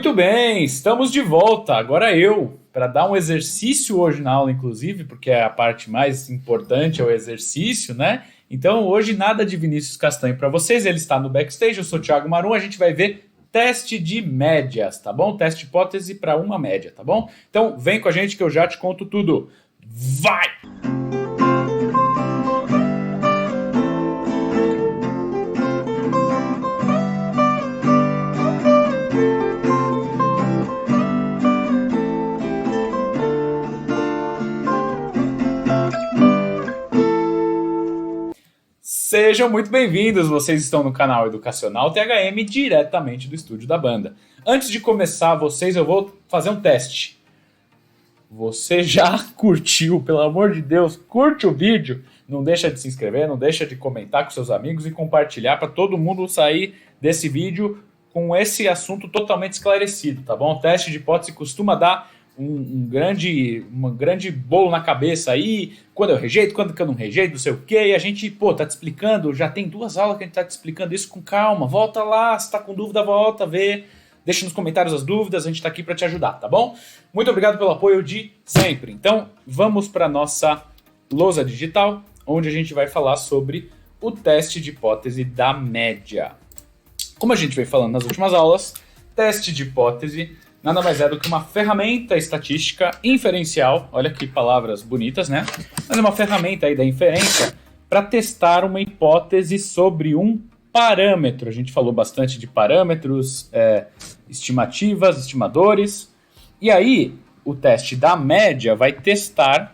Muito bem, estamos de volta. Agora eu, para dar um exercício hoje na aula, inclusive, porque a parte mais importante é o exercício, né? Então hoje nada de Vinícius Castanho para vocês, ele está no backstage, eu sou o Thiago Marum, a gente vai ver teste de médias, tá bom? Teste de hipótese para uma média, tá bom? Então vem com a gente que eu já te conto tudo. Vai! Sejam muito bem-vindos, vocês estão no canal Educacional THM, diretamente do estúdio da banda. Antes de começar eu vou fazer um teste. Você já curtiu, pelo amor de Deus, curte o vídeo, não deixa de se inscrever, não deixa de comentar com seus amigos e compartilhar para todo mundo sair desse vídeo com esse assunto totalmente esclarecido, tá bom? O teste de hipótese costuma dar um grande bolo na cabeça aí, quando eu rejeito, quando que eu não rejeito, não sei o que, e a gente, tá te explicando, já tem 2 aulas que a gente tá te explicando isso com calma, volta lá, se tá com dúvida, volta, vê, deixa nos comentários as dúvidas, a gente tá aqui para te ajudar, tá bom? Muito obrigado pelo apoio de sempre. Então, vamos para nossa lousa digital, onde a gente vai falar sobre o teste de hipótese da média. Como a gente veio falando nas últimas aulas, teste de hipótese nada mais é do que uma ferramenta estatística inferencial, olha que palavras bonitas, né? Mas é uma ferramenta aí da inferência para testar uma hipótese sobre um parâmetro. A gente falou bastante de parâmetros, estimativas, estimadores. E aí, o teste da média vai testar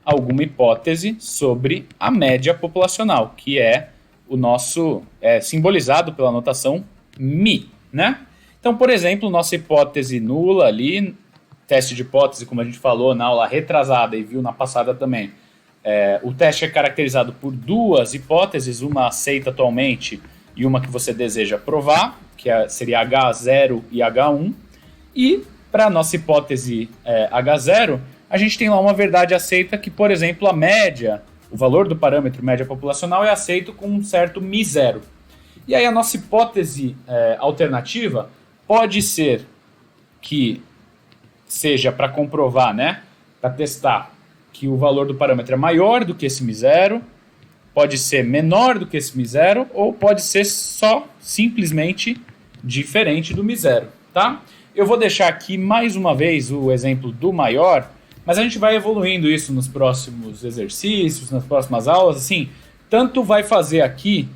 alguma hipótese sobre a média populacional, que é o nosso, simbolizado pela notação μ, né? Então, por exemplo, nossa hipótese nula ali, teste de hipótese, como a gente falou na aula retrasada e viu na passada também, o teste é caracterizado por 2 hipóteses, uma aceita atualmente e uma que você deseja provar, que seria H0 e H1. E para a nossa hipótese H0, a gente tem lá uma verdade aceita que, por exemplo, a média, o valor do parâmetro média populacional é aceito com um certo μ0. E aí a nossa hipótese alternativa pode ser que seja para comprovar, né, para testar que o valor do parâmetro é maior do que esse μ0, pode ser menor do que esse μ0, ou pode ser só simplesmente diferente do μ0, tá? Eu vou deixar aqui mais uma vez o exemplo do maior, mas a gente vai evoluindo isso nos próximos exercícios, nas próximas aulas, assim, tanto vai fazer aqui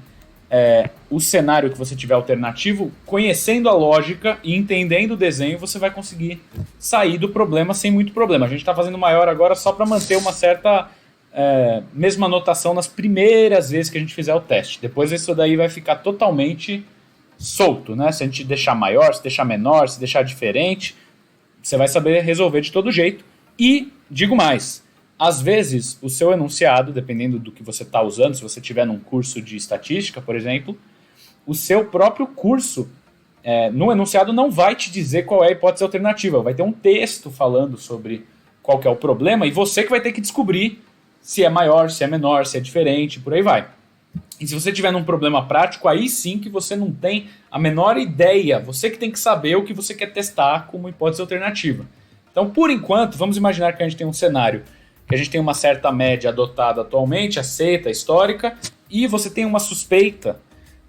o cenário que você tiver alternativo, conhecendo a lógica e entendendo o desenho, você vai conseguir sair do problema sem muito problema. A gente está fazendo maior agora só para manter uma certa mesma notação nas primeiras vezes que a gente fizer o teste. Depois isso daí vai ficar totalmente solto, né? Se a gente deixar maior, se deixar menor, se deixar diferente, você vai saber resolver de todo jeito. E, digo mais, às vezes, o seu enunciado, dependendo do que você está usando, se você estiver num curso de estatística, por exemplo, o seu próprio curso, no enunciado, não vai te dizer qual é a hipótese alternativa. Vai ter um texto falando sobre qual que é o problema e você que vai ter que descobrir se é maior, se é menor, se é diferente, por aí vai. E se você tiver num problema prático, aí sim que você não tem a menor ideia. Você que tem que saber o que você quer testar como hipótese alternativa. Então, por enquanto, vamos imaginar que a gente tem um cenário que a gente tem uma certa média adotada atualmente, aceita, histórica, e você tem uma suspeita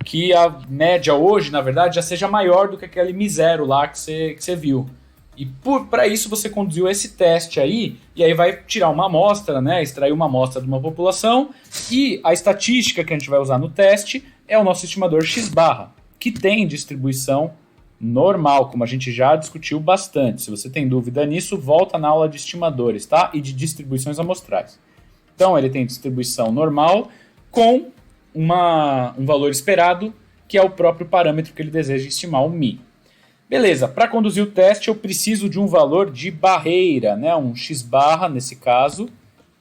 que a média hoje, na verdade, já seja maior do que aquele μ0 lá que você viu. E para isso você conduziu esse teste aí, e aí vai tirar uma amostra, né, extrair uma amostra de uma população, e a estatística que a gente vai usar no teste é o nosso estimador x-barra, que tem distribuição normal, como a gente já discutiu bastante. Se você tem dúvida nisso, volta na aula de estimadores, tá? E de distribuições amostrais. Então, ele tem distribuição normal com um valor esperado, que é o próprio parâmetro que ele deseja estimar, o μ. Beleza, para conduzir o teste, eu preciso de um valor de barreira, né? Um x-barra, nesse caso,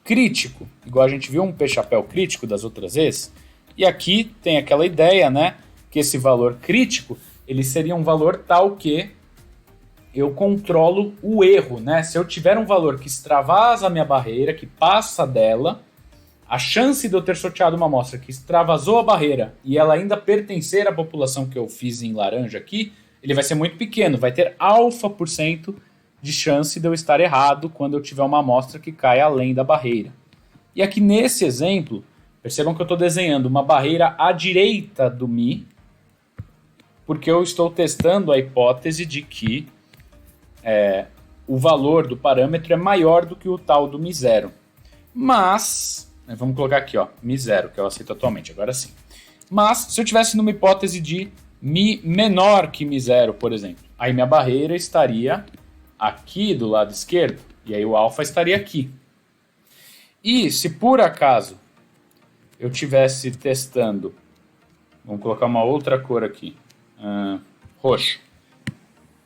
crítico. Igual a gente viu um p-chapéu crítico das outras vezes. E aqui tem aquela ideia, né? Que esse valor crítico ele seria um valor tal que eu controlo o erro, né? Se eu tiver um valor que extravasa a minha barreira, que passa dela, a chance de eu ter sorteado uma amostra que extravasou a barreira e ela ainda pertencer à população que eu fiz em laranja aqui, ele vai ser muito pequeno, vai ter α% de chance de eu estar errado quando eu tiver uma amostra que cai além da barreira. E aqui nesse exemplo, percebam que eu estou desenhando uma barreira à direita do Mi, porque eu estou testando a hipótese de que o valor do parâmetro é maior do que o tal do Mi0. Mas, vamos colocar aqui, ó, Mi0, que eu aceito atualmente, agora sim. Mas, se eu tivesse numa hipótese de Mi menor que Mi0, por exemplo, aí minha barreira estaria aqui do lado esquerdo, e aí o alfa estaria aqui. E se por acaso eu estivesse testando, vamos colocar uma outra cor aqui, roxo,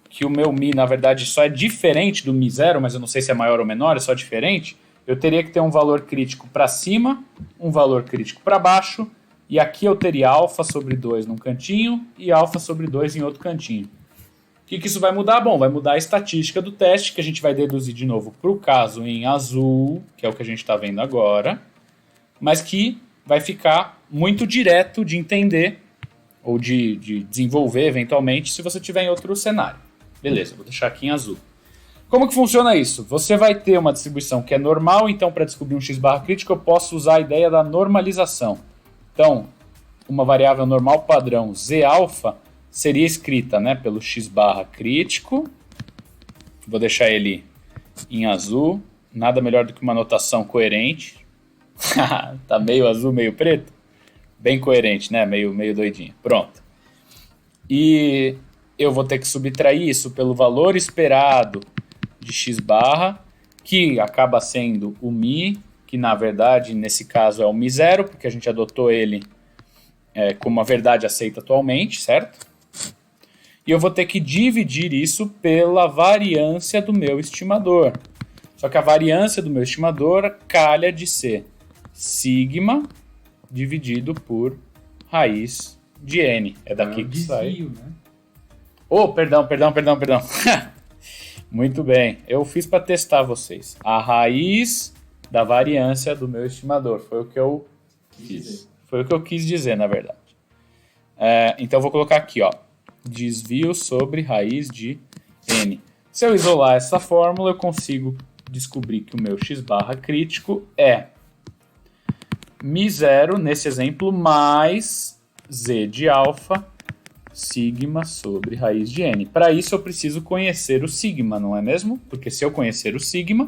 que o meu Mi, na verdade, só é diferente do Mi0, mas eu não sei se é maior ou menor, é só diferente, eu teria que ter um valor crítico para cima, um valor crítico para baixo, e aqui eu teria alfa sobre 2 num cantinho e alfa sobre 2 em outro cantinho. O que isso vai mudar? Bom, vai mudar a estatística do teste, que a gente vai deduzir de novo para o caso em azul, que é o que a gente está vendo agora, mas que vai ficar muito direto de entender ou de desenvolver eventualmente se você tiver em outro cenário. Beleza, vou deixar aqui em azul. Como que funciona isso? Você vai ter uma distribuição que é normal, então para descobrir um x barra crítico eu posso usar a ideia da normalização. Então, uma variável normal padrão Z alfa seria escrita, né, pelo x barra crítico. Vou deixar ele em azul. Nada melhor do que uma notação coerente. Tá meio azul, meio preto? Bem coerente, né? Meio doidinho. Pronto. E eu vou ter que subtrair isso pelo valor esperado de x barra, que acaba sendo o Mi, que na verdade, nesse caso, é o Mi0, porque a gente adotou ele como uma verdade aceita atualmente, certo? E eu vou ter que dividir isso pela variância do meu estimador. Só que a variância do meu estimador calha de ser sigma dividido por raiz de n. É daqui que sai. Né? Oh, perdão. Muito bem. Eu fiz para testar vocês. A raiz da variância do meu estimador. Foi o que eu quis. Foi o que eu quis dizer, na verdade. Então eu vou colocar aqui, ó. Desvio sobre raiz de n. Se eu isolar essa fórmula, eu consigo descobrir que o meu x barra crítico é Mi0, nesse exemplo, mais z de alfa, sigma sobre raiz de n. Para isso eu preciso conhecer o sigma, não é mesmo? Porque se eu conhecer o sigma,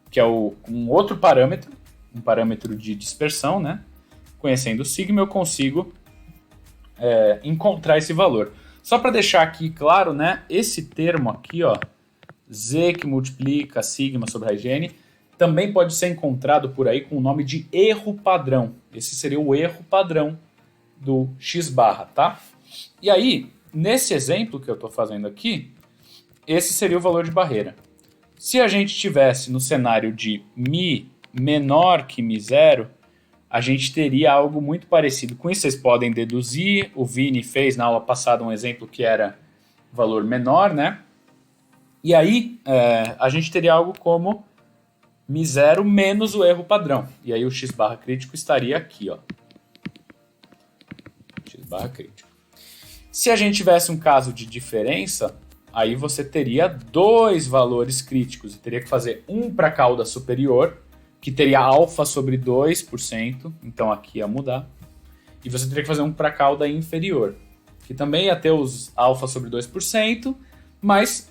que é um outro parâmetro, um parâmetro de dispersão, né? Conhecendo o sigma, eu consigo encontrar esse valor. Só para deixar aqui claro, né? Esse termo aqui, ó, z que multiplica sigma sobre raiz de n, também pode ser encontrado por aí com o nome de erro padrão. Esse seria o erro padrão do x barra, tá? E aí, nesse exemplo que eu estou fazendo aqui, esse seria o valor de barreira. Se a gente tivesse no cenário de Mi menor que Mi0, a gente teria algo muito parecido com isso. Vocês podem deduzir. O Vini fez na aula passada um exemplo que era valor menor, né? E aí, a gente teria algo como Mi0 menos o erro padrão. E aí o x barra crítico estaria aqui, ó. X barra crítico. Se a gente tivesse um caso de diferença, aí você teria dois valores críticos. E teria que fazer um para a cauda superior, que teria alfa sobre 2%. Então aqui ia mudar. E você teria que fazer um para a cauda inferior, que também ia ter os alfa sobre 2%. Mas,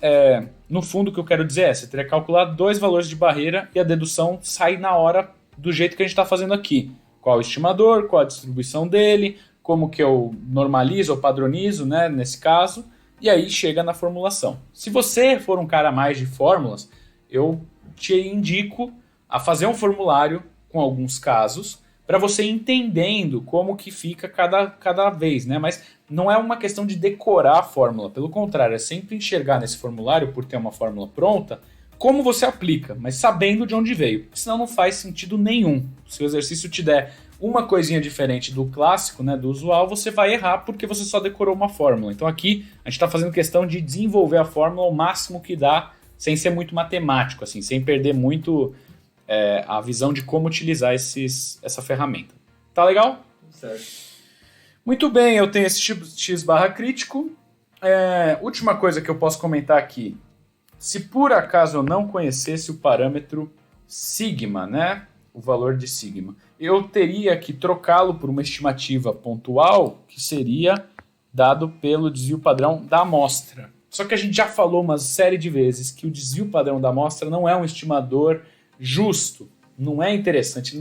no fundo, o que eu quero dizer você teria que calcular dois valores de barreira e a dedução sai na hora do jeito que a gente está fazendo aqui. Qual o estimador, qual a distribuição dele, como que eu normalizo ou padronizo, né, nesse caso, e aí chega na formulação. Se você for um cara mais de fórmulas, eu te indico a fazer um formulário com alguns casos para você ir entendendo como que fica cada vez, né? Mas não é uma questão de decorar a fórmula, pelo contrário, é sempre enxergar nesse formulário, por ter uma fórmula pronta, como você aplica, mas sabendo de onde veio, senão não faz sentido nenhum. Se o exercício te der uma coisinha diferente do clássico, né, do usual, você vai errar porque você só decorou uma fórmula. Então aqui a gente está fazendo questão de desenvolver a fórmula ao máximo que dá, sem ser muito matemático, assim, sem perder muito a visão de como utilizar essa ferramenta. Tá legal? Certo. Muito bem, eu tenho esse x barra crítico, Última coisa que eu posso comentar aqui. Se por acaso eu não conhecesse o parâmetro sigma, né? O valor de sigma, eu teria que trocá-lo por uma estimativa pontual, que seria dado pelo desvio padrão da amostra. Só que a gente já falou uma série de vezes que o desvio padrão da amostra não é um estimador justo, não é interessante,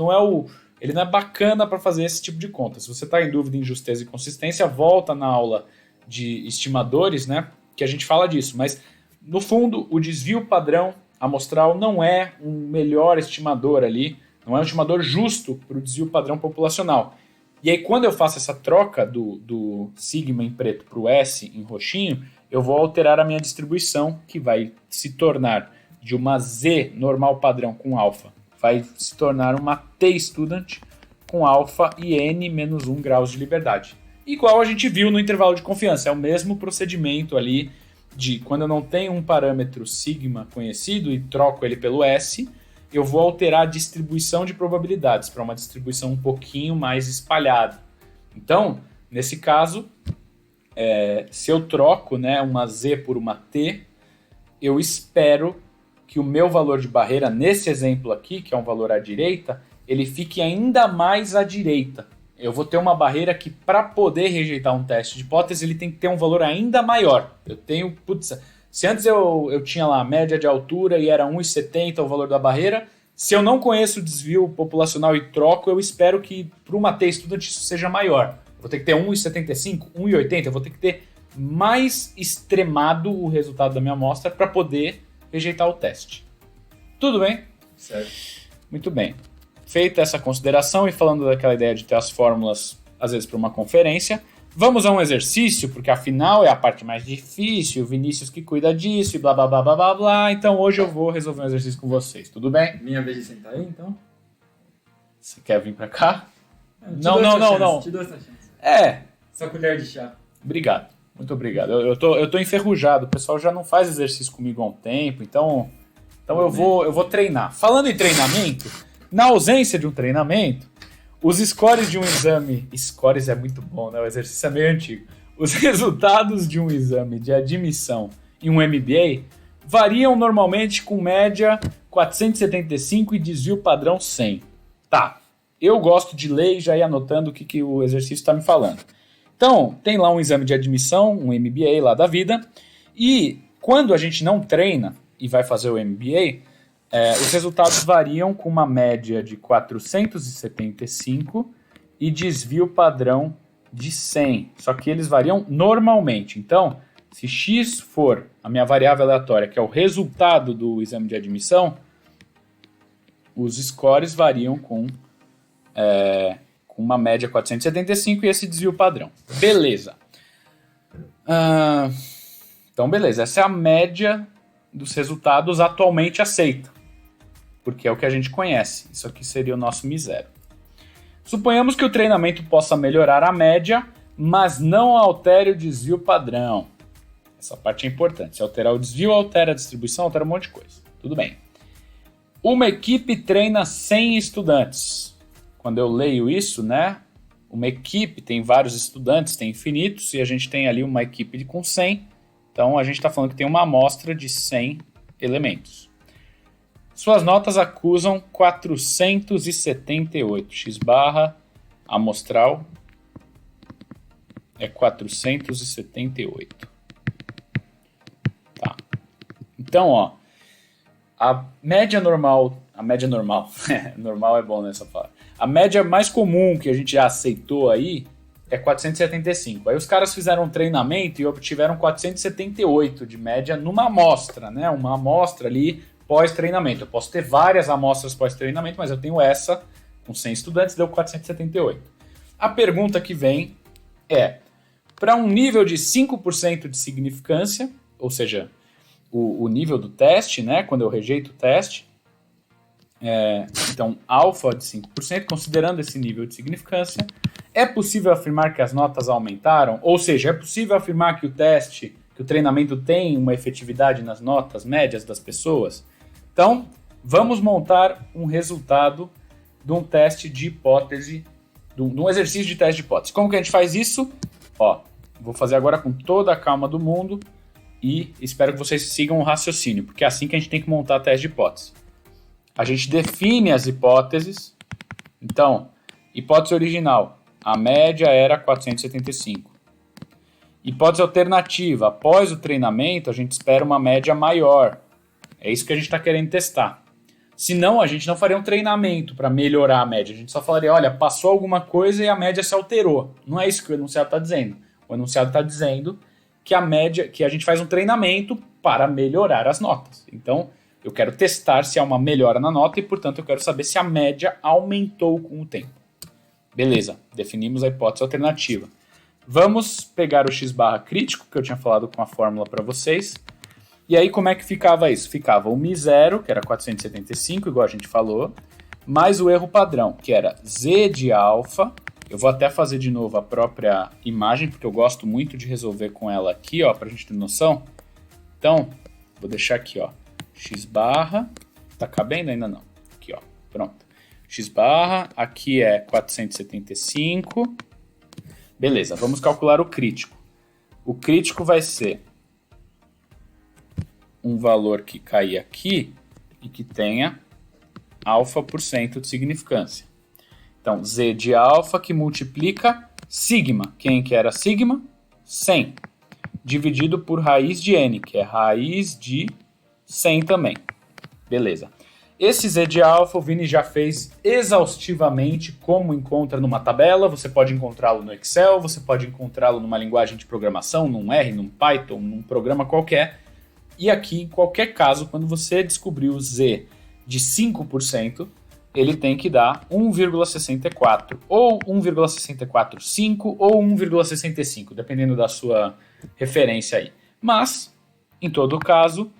ele não é bacana para fazer esse tipo de conta. Se você está em dúvida em justeza e consistência, volta na aula de estimadores, né, que a gente fala disso. Mas, no fundo, o desvio padrão amostral não é um melhor estimador ali, não é um estimador justo para o desvio padrão populacional. E aí, quando eu faço essa troca do sigma em preto para o S em roxinho, eu vou alterar a minha distribuição, que vai se tornar de uma Z normal padrão com alfa, vai se tornar uma T student com alfa e N menos 1 graus de liberdade. Igual a gente viu no intervalo de confiança, é o mesmo procedimento ali de quando eu não tenho um parâmetro sigma conhecido e troco ele pelo S, eu vou alterar a distribuição de probabilidades para uma distribuição um pouquinho mais espalhada. Então, nesse caso, se eu troco, né, uma Z por uma T, eu espero que o meu valor de barreira, nesse exemplo aqui, que é um valor à direita, ele fique ainda mais à direita. Eu vou ter uma barreira que, para poder rejeitar um teste de hipótese, ele tem que ter um valor ainda maior. Eu tenho, se antes eu tinha lá a média de altura e era 1,70 o valor da barreira, se eu não conheço o desvio populacional e troco, eu espero que para uma T estudante isso seja maior. Eu vou ter que ter 1,75, 1,80, eu vou ter que ter mais extremado o resultado da minha amostra para poder rejeitar o teste. Tudo bem? Certo. Muito bem. Feita essa consideração e falando daquela ideia de ter as fórmulas, às vezes, para uma conferência, vamos a um exercício, porque afinal é a parte mais difícil, o Vinícius que cuida disso e blá blá blá blá blá blá. Então hoje eu vou resolver um exercício com vocês, tudo bem? Minha vez de sentar aí, então? Você quer vir para cá? Não. Te dou essa chance. Só colher de chá. Obrigado. Muito obrigado. Eu tô enferrujado, o pessoal já não faz exercício comigo há um tempo, então eu vou treinar. Falando em treinamento, na ausência de um treinamento, os scores de um exame... Scores é muito bom, né? O exercício é meio antigo. Os resultados de um exame de admissão em um MBA variam normalmente com média 475 e desvio padrão 100. Tá, eu gosto de ler e já ir anotando o que o exercício está me falando. Então, tem lá um exame de admissão, um MBA lá da vida, e quando a gente não treina e vai fazer o MBA, os resultados variam com uma média de 475 e desvio padrão de 100. Só que eles variam normalmente. Então, se X for a minha variável aleatória, que é o resultado do exame de admissão, os scores variam com uma média 475 e esse desvio padrão. Beleza. Então, beleza. Essa é a média dos resultados atualmente aceita, porque é o que a gente conhece. Isso aqui seria o nosso μ0. Suponhamos que o treinamento possa melhorar a média, mas não altere o desvio padrão. Essa parte é importante. Se alterar o desvio, altera a distribuição, altera um monte de coisa. Tudo bem. Uma equipe treina 100 estudantes. Quando eu leio isso, né? Uma equipe tem vários estudantes, tem infinitos, e a gente tem ali uma equipe com 100. Então, a gente está falando que tem uma amostra de 100 elementos. Suas notas acusam 478. X barra amostral é 478. Tá. Então, ó, a média normal, normal é bom nessa palavra. A média mais comum que a gente já aceitou aí é 475. Aí os caras fizeram um treinamento e obtiveram 478 de média numa amostra, né? Uma amostra ali pós-treinamento. Eu posso ter várias amostras pós-treinamento, mas eu tenho essa com 100 estudantes, deu 478. A pergunta que vem é, para um nível de 5% de significância, ou seja, o nível do teste, né? Quando eu rejeito o teste, então alfa de 5%, considerando esse nível de significância, é possível afirmar que as notas aumentaram? Ou seja, é possível afirmar que o teste, que o treinamento tem uma efetividade nas notas médias das pessoas? Então, vamos montar um resultado de um teste de hipótese, de um exercício de teste de hipótese. Como que a gente faz isso? Ó, Vou fazer agora com toda a calma do mundo e espero que vocês sigam o raciocínio, porque é assim que a gente tem que montar a teste de hipótese. A gente define as hipóteses. Então, hipótese original, a média era 475. Hipótese alternativa, após o treinamento, a gente espera uma média maior. É isso que a gente está querendo testar. Senão, a gente não faria um treinamento para melhorar a média. A gente só falaria, olha, passou alguma coisa e a média se alterou. Não é isso que o enunciado está dizendo. O enunciado está dizendo que a média, que a gente faz um treinamento para melhorar as notas. Então, eu quero testar se há uma melhora na nota e, portanto, eu quero saber se a média aumentou com o tempo. Beleza, definimos a hipótese alternativa. Vamos pegar o x-barra crítico, que eu tinha falado com a fórmula para vocês. E aí, como é que ficava isso? Ficava o μ0, que era 475, igual a gente falou, mais o erro padrão, que era z de alfa. Eu vou até fazer de novo a própria imagem, porque eu gosto muito de resolver com ela aqui, ó, pra gente ter noção. Então, vou deixar aqui, ó, x-barra, tá cabendo? Ainda não. Aqui, ó, pronto. X-barra, aqui é 475. Beleza, vamos calcular o crítico. O crítico vai ser um valor que cai aqui e que tenha alfa% de significância. Então, z de alfa que multiplica sigma. Quem que era sigma? 100. Dividido por raiz de n, que é raiz de 100 também. Beleza. Esse z de alfa o Vini já fez exaustivamente como encontra numa tabela. Você pode encontrá-lo no Excel, você pode encontrá-lo numa linguagem de programação, num R, num Python, num programa qualquer. E aqui, em qualquer caso, quando você descobrir o z de 5%, ele tem que dar 1,64, ou 1,645, ou 1,65, dependendo da sua referência aí. Mas, em todo caso,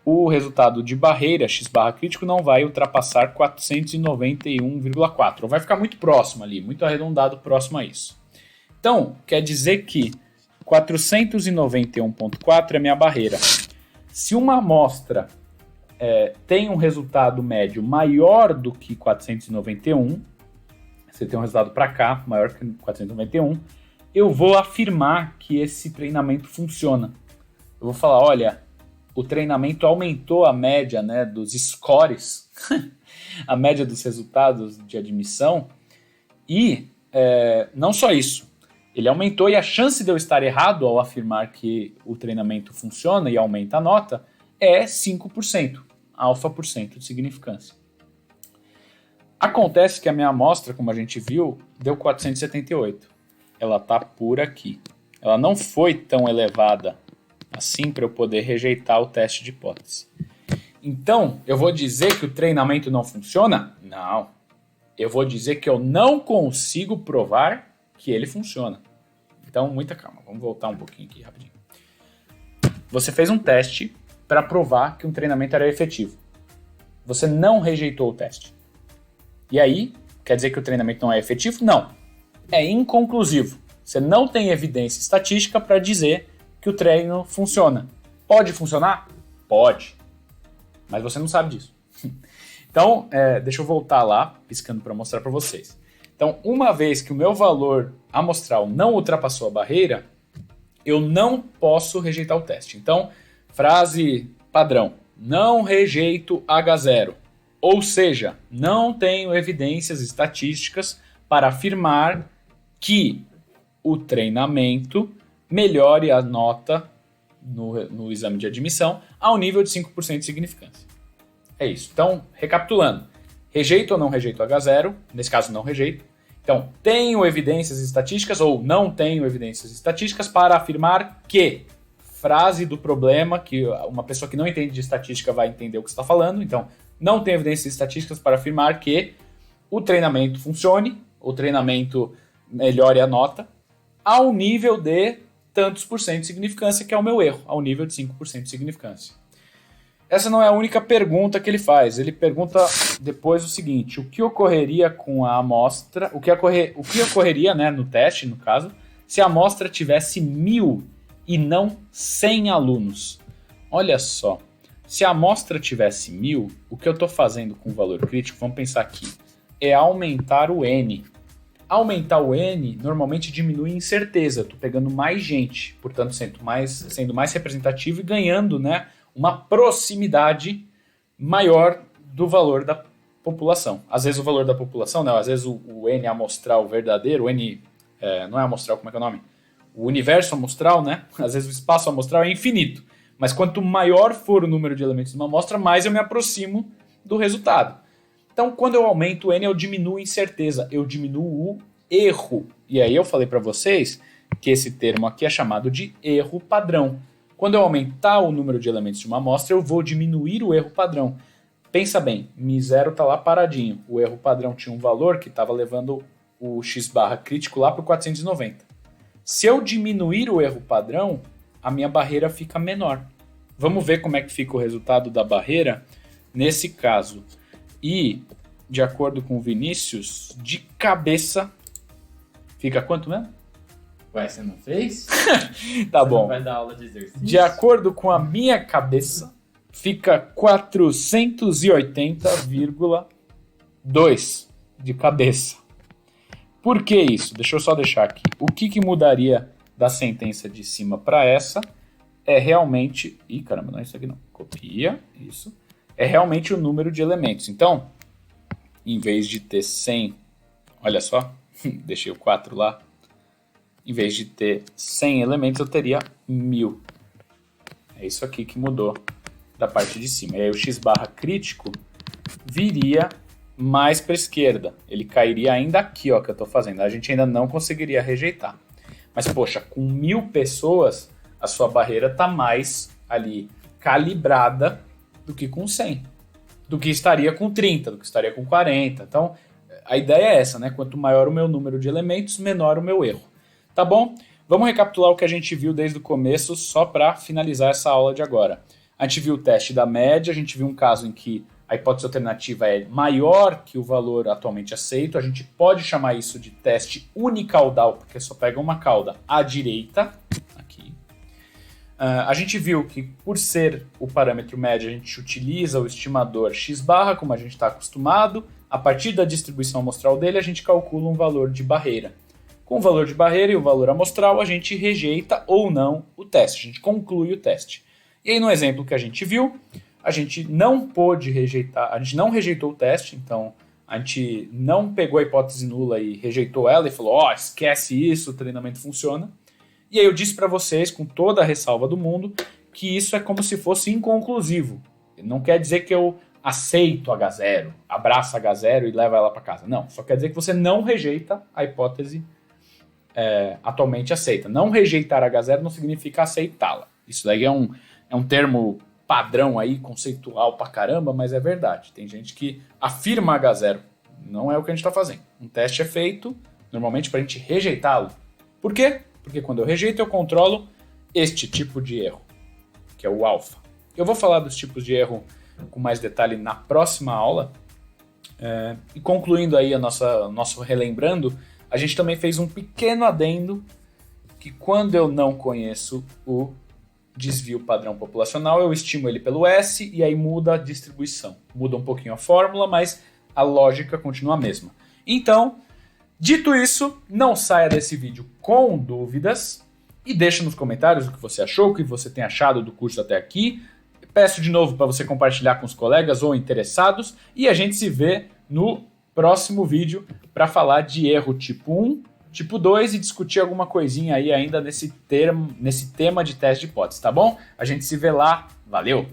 o resultado de barreira, x-barra crítico, não vai ultrapassar 491,4, ou vai ficar muito próximo ali, muito arredondado próximo a isso. Então, quer dizer que 491,4 é minha barreira. Se uma amostra tem um resultado médio maior do que 491, você tem um resultado para cá, maior que 491, eu vou afirmar que esse treinamento funciona. Eu vou falar, olha, o treinamento aumentou a média, né, dos scores, a média dos resultados de admissão, e não só isso, ele aumentou e a chance de eu estar errado ao afirmar que o treinamento funciona e aumenta a nota é 5%, alfa% de significância. Acontece que a minha amostra, como a gente viu, deu 478. Ela está por aqui. Ela não foi tão elevada assim para eu poder rejeitar o teste de hipótese. Então, eu vou dizer que o treinamento não funciona? Não. Eu vou dizer que eu não consigo provar que ele funciona. Então, muita calma. Vamos voltar um pouquinho aqui rapidinho. Você fez um teste para provar que um treinamento era efetivo. Você não rejeitou o teste. E aí, quer dizer que o treinamento não é efetivo? Não. É inconclusivo. Você não tem evidência estatística para dizer que o treino funciona. Pode funcionar? Pode. Mas você não sabe disso. Então, deixa eu voltar lá, piscando para mostrar para vocês. Então, uma vez que o meu valor amostral não ultrapassou a barreira, eu não posso rejeitar o teste. Então, frase padrão, não rejeito H0. Ou seja, não tenho evidências estatísticas para afirmar que o treinamento melhore a nota no exame de admissão ao nível de 5% de significância. É isso. Então, recapitulando, rejeito ou não rejeito H0? Nesse caso, não rejeito. Então, tenho evidências estatísticas ou não tenho evidências estatísticas para afirmar que frase do problema, que uma pessoa que não entende de estatística vai entender o que você está falando. Então, não tenho evidências estatísticas para afirmar que o treinamento funcione, o treinamento melhore a nota, ao nível de tantos por cento de significância, que é o meu erro, ao nível de 5% de significância. Essa não é a única pergunta que ele faz. Ele pergunta depois o seguinte: o que ocorreria com a amostra, o que ocorreria, né, no teste, no caso, se a amostra tivesse 1.000 e não 100 alunos? Olha só, se a amostra tivesse 1.000, o que eu estou fazendo com o valor crítico, vamos pensar aqui, é aumentar o N. Aumentar o N normalmente diminui incerteza, tô pegando mais gente, portanto sendo mais representativo e ganhando, né, uma proximidade maior do valor da população. Às vezes o valor da população, não, às vezes o N amostral verdadeiro, o N, não é amostral, como é que é o nome? O universo amostral, né? Às vezes o espaço amostral é infinito, mas quanto maior for o número de elementos de uma amostra, mais eu me aproximo do resultado. Então, quando eu aumento o N, eu diminuo a incerteza, eu diminuo o erro. E aí eu falei para vocês que esse termo aqui é chamado de erro padrão. Quando eu aumentar o número de elementos de uma amostra, eu vou diminuir o erro padrão. Pensa bem, μ0 está lá paradinho. O erro padrão tinha um valor que estava levando o x barra crítico lá para o 490. Se eu diminuir o erro padrão, a minha barreira fica menor. Vamos ver como é que fica o resultado da barreira nesse caso. E, de acordo com o Vinícius, de cabeça, fica quanto mesmo? Ué, você não fez? Tá você bom. Não vai dar aula de exercício? De acordo com a minha cabeça, fica 480,2 de cabeça. Por que isso? Deixa eu só deixar aqui. O que mudaria da sentença de cima para essa é realmente... Ih, caramba, não é isso aqui não. Copia, isso. É realmente o número de elementos. Então, em vez de ter 100... Olha só, deixei o 4 lá. Em vez de ter 100 elementos, eu teria 1000. É isso aqui que mudou da parte de cima. E aí o x barra crítico viria mais para a esquerda. Ele cairia ainda aqui, ó, que eu estou fazendo. A gente ainda não conseguiria rejeitar. Mas, poxa, com 1000 pessoas, a sua barreira está mais ali calibrada do que com 100. Do que estaria com 30, do que estaria com 40. Então, a ideia é essa, né? Quanto maior o meu número de elementos, menor o meu erro. Tá bom? Vamos recapitular o que a gente viu desde o começo, só para finalizar essa aula de agora. A gente viu o teste da média, a gente viu um caso em que a hipótese alternativa é maior que o valor atualmente aceito. A gente pode chamar isso de teste unicaudal, porque só pega uma cauda à direita. Aqui. A gente viu que, por ser o parâmetro médio, a gente utiliza o estimador x barra, como a gente está acostumado. A partir da distribuição amostral dele, a gente calcula um valor de barreira. Com o valor de barreira e o valor amostral, a gente rejeita ou não o teste. A gente conclui o teste. E aí, no exemplo que a gente viu, a gente não pôde rejeitar, a gente não rejeitou o teste, então a gente não pegou a hipótese nula e rejeitou ela e falou, ó, esquece isso, o treinamento funciona. E aí eu disse para vocês, com toda a ressalva do mundo, que isso é como se fosse inconclusivo. Não quer dizer que eu aceito H0, abraço H0 e levo ela para casa. Não, só quer dizer que você não rejeita a hipótese atualmente aceita. Não rejeitar H0 não significa aceitá-la. Isso daí é um termo padrão aí, conceitual pra caramba, mas é verdade. Tem gente que afirma H0. Não é o que a gente está fazendo. Um teste é feito, normalmente, para a gente rejeitá-lo. Por quê? Porque quando eu rejeito, eu controlo este tipo de erro, que é o alfa. Eu vou falar dos tipos de erro com mais detalhe na próxima aula. E concluindo aí nosso relembrando, a gente também fez um pequeno adendo que quando eu não conheço o desvio padrão populacional, eu estimo ele pelo S e aí muda a distribuição. Muda um pouquinho a fórmula, mas a lógica continua a mesma. Então, dito isso, não saia desse vídeo com dúvidas e deixa nos comentários o que você achou, o que você tem achado do curso até aqui. Peço de novo para você compartilhar com os colegas ou interessados e a gente se vê no próximo vídeo para falar de erro tipo 1, tipo 2 e discutir alguma coisinha aí ainda nesse tema de teste de hipótese, tá bom? A gente se vê lá. Valeu!